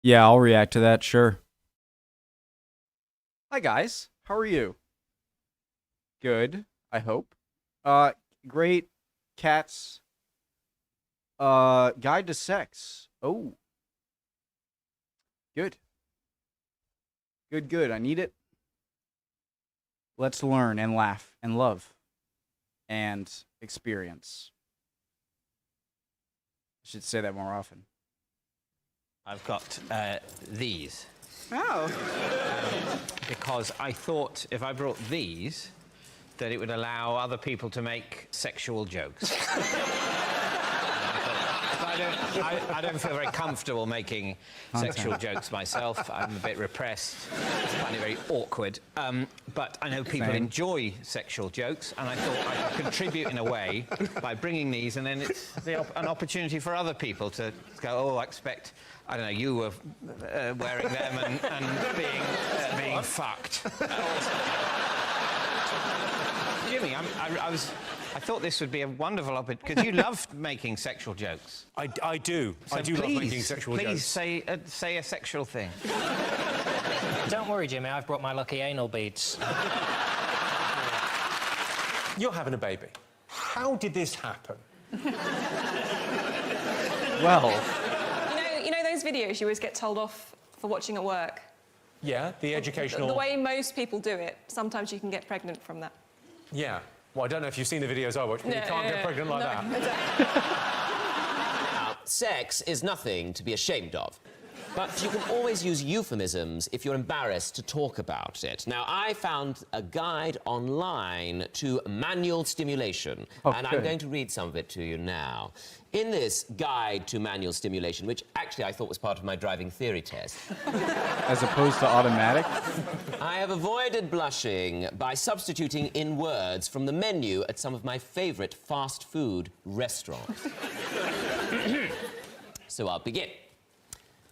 Yeah, I'll react to that, sure. Hi guys, how are you? Good, I hope. Great Cat's Guide to Sex. Oh. Good. Good. I need it. Let's learn and laugh and love and experience. I should say that more often. I've got these. Oh. Because I thought if I brought these, that it would allow other people to make sexual jokes. I don't feel very comfortable making sexual jokes myself. I'm a bit repressed. I find it very awkward. But I know people enjoy sexual jokes, and I thought I could contribute in a way by bringing these, and then it's an opportunity for other people to go, oh, I expect, I don't know, you were wearing them and being fucked. Jimmy, I thought this would be a wonderful opportunity, because you love making sexual jokes. I do. So I do love making sexual jokes. Please say a sexual thing. Don't worry, Jimmy, I've brought my lucky anal beads. You're having a baby. How did this happen? Well. You know those videos you always get told off for watching at work? Yeah, the educational... The way most people do it, sometimes you can get pregnant from that. Yeah. Well, I don't know if you've seen the videos I watch, but you can't get pregnant like that. Now, sex is nothing to be ashamed of. But you can always use euphemisms if you're embarrassed to talk about it. Now, I found a guide online to manual stimulation, and I'm going to read some of it to you now. In this guide to manual stimulation, which actually I thought was part of my driving theory test... As opposed to automatic? I have avoided blushing by substituting in words from the menu at some of my favourite fast food restaurants. So I'll begin.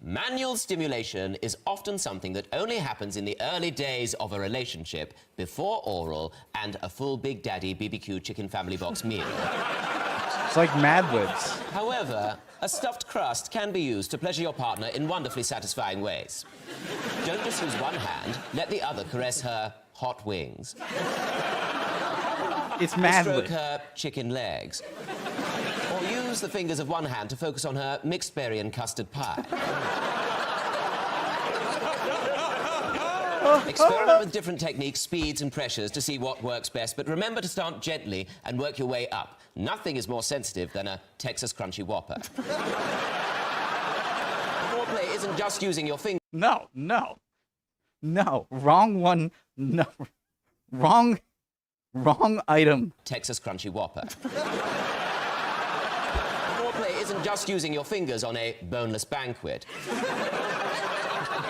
Manual stimulation is often something that only happens in the early days of a relationship, before oral and a full Big Daddy BBQ chicken family box meal. It's like Mad Libs. However, a stuffed crust can be used to pleasure your partner in wonderfully satisfying ways. Don't just use one hand, let the other caress her hot wings. It's Mad Stroke Libs. her chicken legs. Or use the fingers of one hand to focus on her mixed berry and custard pie. Experiment with different techniques, speeds and pressures to see what works best, but remember to start gently and work your way up. Nothing is more sensitive than a Texas Crunchy Whopper. Foreplay isn't just using your fingers. No. Wrong one. No. Wrong item. Texas Crunchy Whopper. Foreplay isn't just using your fingers on a boneless banquet.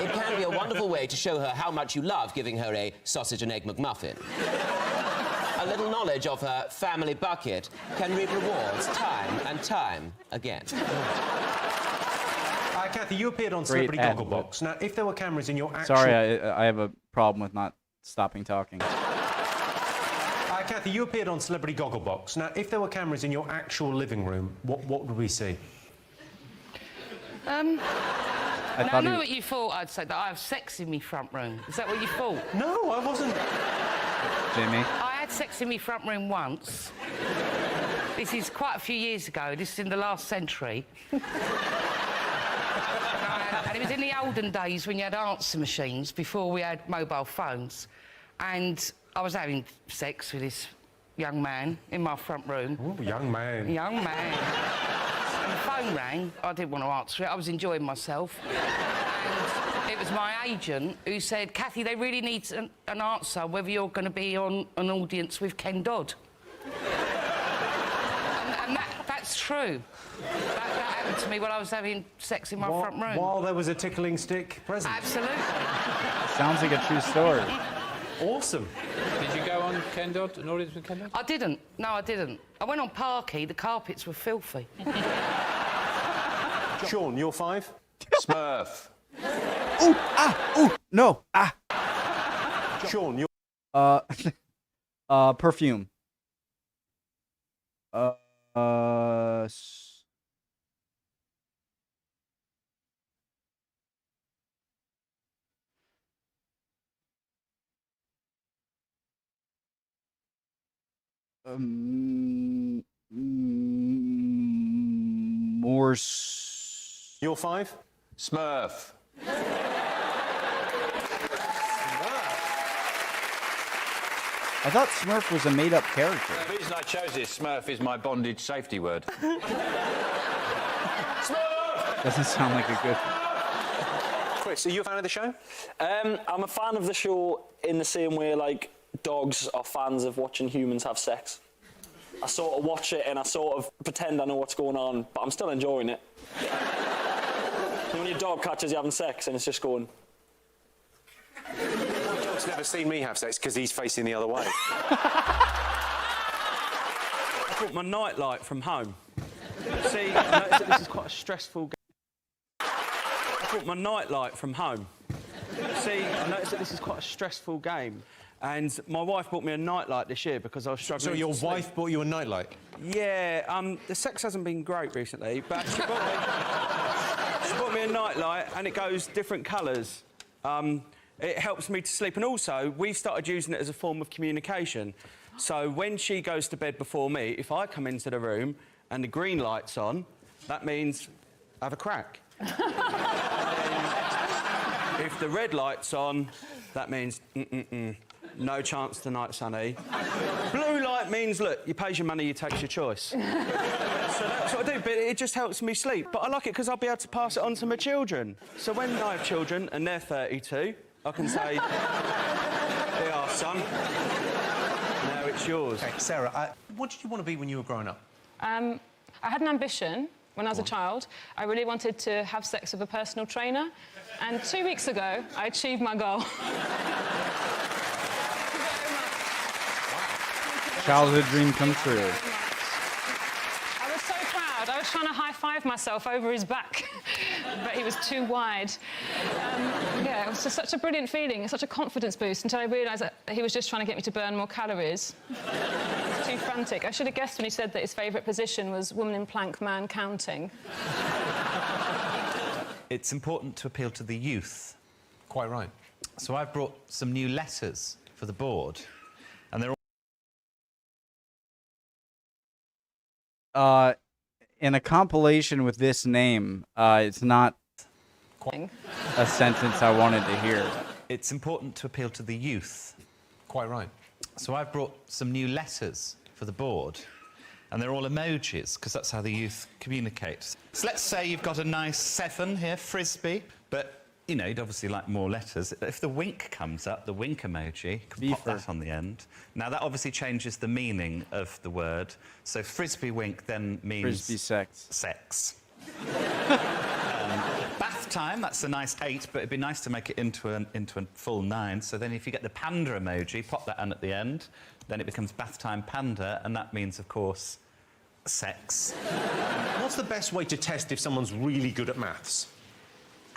It can be a wonderful way to show her how much you love giving her a sausage and egg McMuffin. A little knowledge of her family bucket can reap rewards time and time again. Kathy, you appeared on Great Celebrity ad Gogglebox. Now, if there were cameras in your actual... Sorry, I have a problem with not stopping talking. Kathy, you appeared on Celebrity Gogglebox. Now, if there were cameras in your actual living room, what would we see? I know what you thought I'd say, that I have sex in my front room. Is that what you thought? No, I wasn't. Jamie? I had sex in my front room once. This is quite a few years ago. This is in the last century. And it was in the olden days when you had answer machines, before we had mobile phones. And I was having sex with this young man in my front room. Oh, young man. Young man. And the phone rang. I didn't want to answer it. I was enjoying myself. And it was my agent who said, Kathy, they really need an answer whether you're going to be on an audience with Ken Dodd. and that's true. That happened to me when I was having sex in my front room. While there was a tickling stick present. Absolutely. Sounds like a true story. Awesome. Did you go on Ken Dodd, an audience with Ken Dodd? I didn't. No, I didn't. I went on Parky. The carpets were filthy. Sean, you're 5? Smurf. No, Sean, you're... Perfume. Morse. Your 5? Smurf. I thought Smurf was a made-up character. The reason I chose this, Smurf, is my bondage safety word. Doesn't sound like a good... Chris, are you a fan of the show? I'm a fan of the show in the same way, like, dogs are fans of watching humans have sex. I sort of watch it and I sort of pretend I know what's going on, but I'm still enjoying it. You know, when your dog catches you having sex and it's just going... My dog's never seen me have sex because he's facing the other way. I brought my nightlight from home. See, I noticed that this is quite a stressful game. I brought my nightlight from home. See, I noticed that this is quite a stressful game. And my wife bought me a nightlight this year because I was struggling. So your to sleep. wife bought you a nightlight? Yeah, the sex hasn't been great recently, but she bought me a nightlight and it goes different colours. It helps me to sleep, and also we've started using it as a form of communication. So when she goes to bed before me, if I come into the room and the green light's on, that means have a crack. If the red light's on, that means no chance tonight, sonny. Blue light means, look, you pays your money, you takes your choice. So that's what I do, but it just helps me sleep. But I like it because I'll be able to pass it on to my children. So when I have children and they're 32, I can say, here you are, son. Now it's yours. Okay, Sarah, what did you want to be when you were growing up? I had an ambition when I was a child. I really wanted to have sex with a personal trainer. And 2 weeks ago, I achieved my goal. Childhood dream come true. I was so proud. I was trying to high-five myself over his back, but he was too wide. Yeah, it was just such a brilliant feeling, such a confidence boost, until I realised that he was just trying to get me to burn more calories. I was too frantic. I should have guessed when he said that his favourite position was woman in plank, man counting. It's important to appeal to the youth. Quite right. So I've brought some new letters for the board, and they're all... in a compilation with this name, it's not a sentence I wanted to hear. It's important to appeal to the youth. Quite right. So I've brought some new letters for the board, and they're all emojis, because that's how the youth communicate. So let's say you've got a nice 7 here, frisbee, but, you know, you'd obviously like more letters. If the wink comes up, the wink emoji, you can pop that on the end. Now, that obviously changes the meaning of the word. So frisbee wink then means... Frisbee sex. Sex. Bath time, that's a nice 8, but it'd be nice to make it into a full 9. So then if you get the panda emoji, pop that on at the end, then it becomes bath time panda, and that means, of course, sex. What's the best way to test if someone's really good at maths?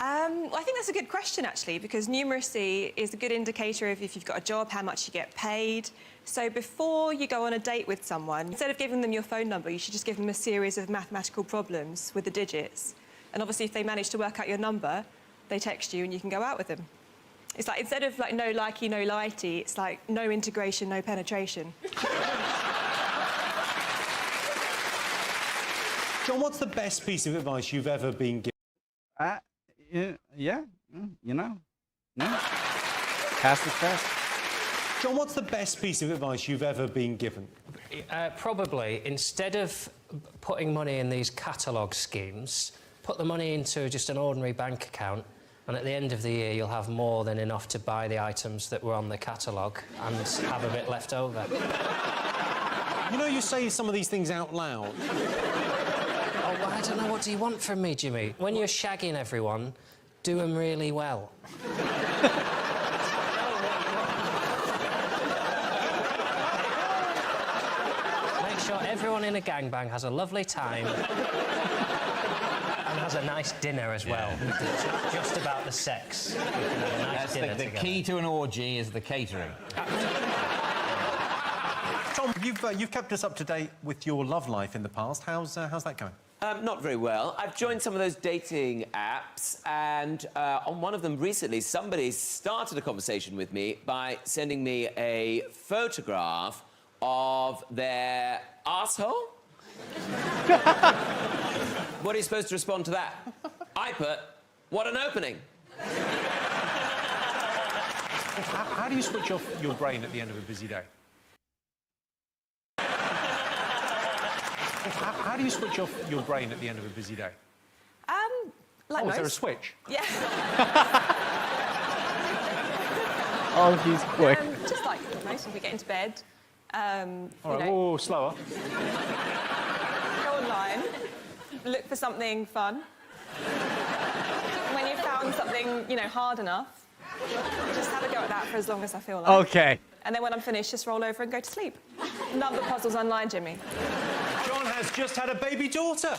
Well, I think that's a good question, actually, because numeracy is a good indicator of if you've got a job, how much you get paid. So before you go on a date with someone, instead of giving them your phone number, you should just give them a series of mathematical problems with the digits. And obviously, if they manage to work out your number, they text you and you can go out with them. It's like, instead of, like, no likey, no lighty, it's like no integration, no penetration. John, what's the best piece of advice you've ever been given? Yeah, you know. Yeah. Pass the test. John, what's the best piece of advice you've ever been given? Probably, instead of putting money in these catalogue schemes, put the money into just an ordinary bank account, and at the end of the year, you'll have more than enough to buy the items that were on the catalogue and have a bit left over. You know, you say some of these things out loud. Oh, well, I don't know. What do you want from me, Jimmy? When you're shagging everyone, do them really well. Make sure everyone in a gangbang has a lovely time and has a nice dinner as well. It's not just about the sex. You can have a nice dinner the together. key to an orgy is the catering. Tom, you've kept us up to date with your love life in the past. How's that going? Not very well. I've joined some of those dating apps, and on one of them recently, somebody started a conversation with me by sending me a photograph of their asshole? What are you supposed to respond to that? I put, what an opening. How do you switch off your brain at the end of a busy day? How do you switch off your brain at the end of a busy day? Like Oh, is there a most. switch? Yeah. Oh, he's quick. Just like most, we get into bed. All right, whoa, slower. Go online, look for something fun. When you've found something, hard enough, just have a go at that for as long as I feel like. Okay. And then when I'm finished, just roll over and go to sleep. None of the puzzles online, Jimmy. John has just had a baby daughter.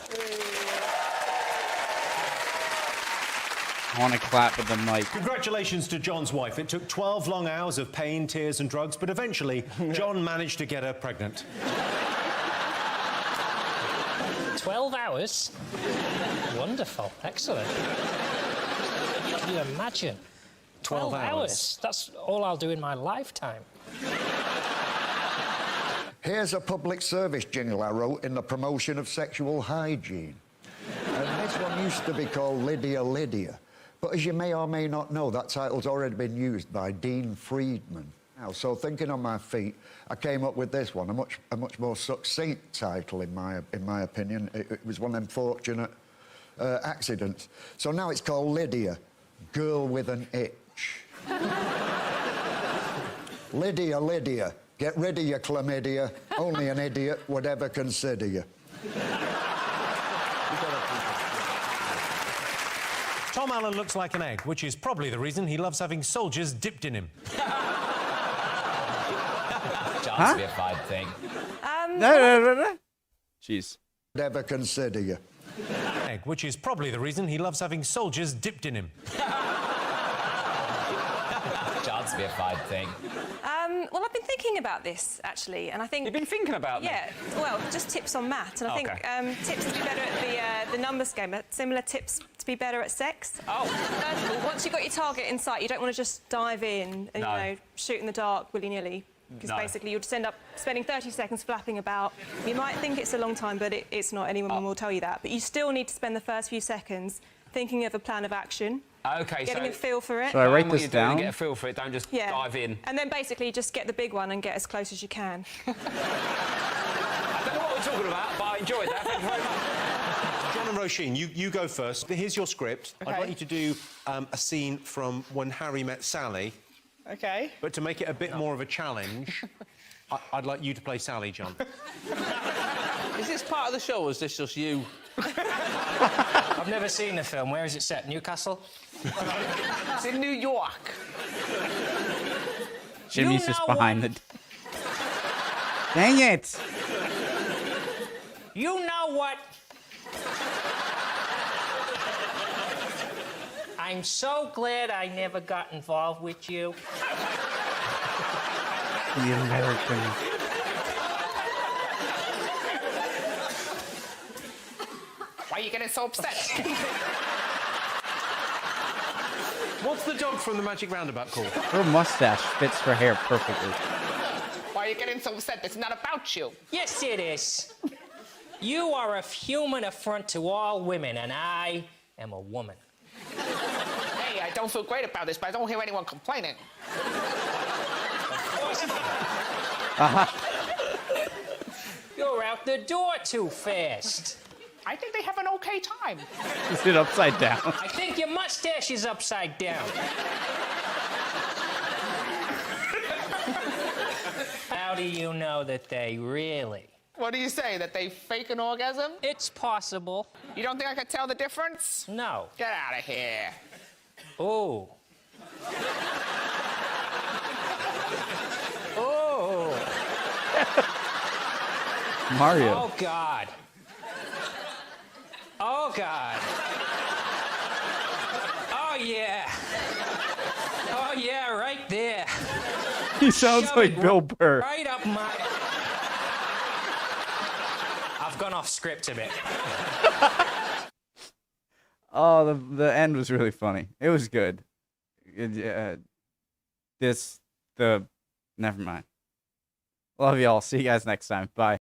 I want to clap with the mic. Congratulations to John's wife. It took 12 long hours of pain, tears and drugs, but eventually John managed to get her pregnant. 12 hours? Wonderful. Excellent. Can you imagine? 12 hours. That's all I'll do in my lifetime. Here's a public service jingle I wrote in the promotion of sexual hygiene. And this one used to be called Lydia Lydia. But as you may or may not know, that title's already been used by Dean Friedman. Now, so thinking on my feet, I came up with this one, a much more succinct title, in my opinion. It was one of them fortunate accidents. So now it's called Lydia, Girl with an Itch. Lydia, Lydia, get rid of your chlamydia. Only an idiot would ever consider you. Tom Allen looks like an egg, which is probably the reason he loves having soldiers dipped in him. Chance to be a fine thing. No. Jeez. Would ever consider you. Egg, which is probably the reason he loves having soldiers dipped in him. Chance to be a fine thing. Well, I've been thinking about this, actually, and I think... You've been thinking about them? Yeah, well, just tips on math, and I think tips to be better at the numbers game, similar tips to be better at sex. Oh. First of all, once you've got your target in sight, you don't want to just dive in and, shoot in the dark willy-nilly, because basically you'll just end up spending 30 seconds flapping about. You might think it's a long time, but it's not. Anyone will tell you that. But you still need to spend the first few seconds thinking of a plan of action. Okay, getting a feel for it. Should I write what this you're doing, down? get a feel for it, don't just dive in. And then basically just get the big one and get as close as you can. I don't know what we're talking about, but I enjoyed that. Thank you very much. John and Roisin, you go first. Here's your script. Okay. I'd like you to do a scene from When Harry Met Sally. Okay. But to make it a bit more of a challenge, I'd like you to play Sally, John. Is this part of the show, or is this just you? I've never seen the film. Where is it set? Newcastle? It's in New York. Jimmy's just behind the... Dang it! You know what? I'm so glad I never got involved with you. The American. Why are you getting so upset? What's the dog from the Magic Roundabout called? Her mustache fits her hair perfectly. Why are you getting so upset? It's not about you. Yes, it is. You are a human affront to all women, and I am a woman. Hey, I don't feel great about this, but I don't hear anyone complaining. You're out the door too fast. I think they have an okay time. Is it upside down? I think your mustache is upside down. How do you know that they really? What do you say, that they fake an orgasm? It's possible. You don't think I could tell the difference? No. Get out of here. Oh. Oh. Mario. Oh, God. Oh, God. Oh, yeah. Oh, yeah, right there. He sounds Shove like it Bill Burr. Right up my... I've gone off script a bit. Oh, the end was really funny. It was good. Never mind. Love y'all. See you guys next time. Bye.